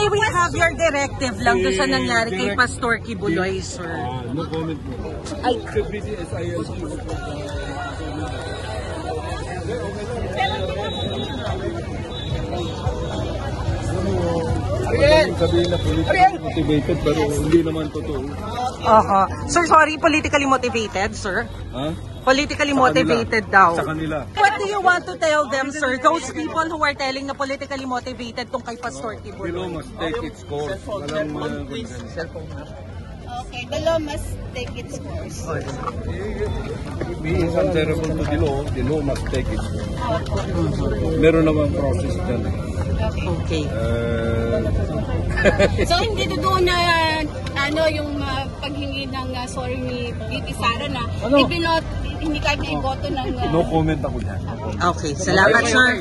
may we have your directive lang doon sa nangyari kay Pastor Kibuloy, sir? No comment mo. Ay. Sabihin na politically motivated pero hindi naman totoo. Sir, sorry, politically motivated, sir? Ha? Politically motivated daw. Sa kanila. What do you want to tell them, sir? Those people who are telling na politically motivated tong kay Pastor Kibuloy. The law must take its course. Walang Okay, the law must take its course. being answerable to the law must take its course. Meron namang process dyan. Okay. So hindi doon na yung paghingi ng sorry ni Vicky Sara na hindi kahit na iboto ng No comment ako dyan. Okay, salamat, sir.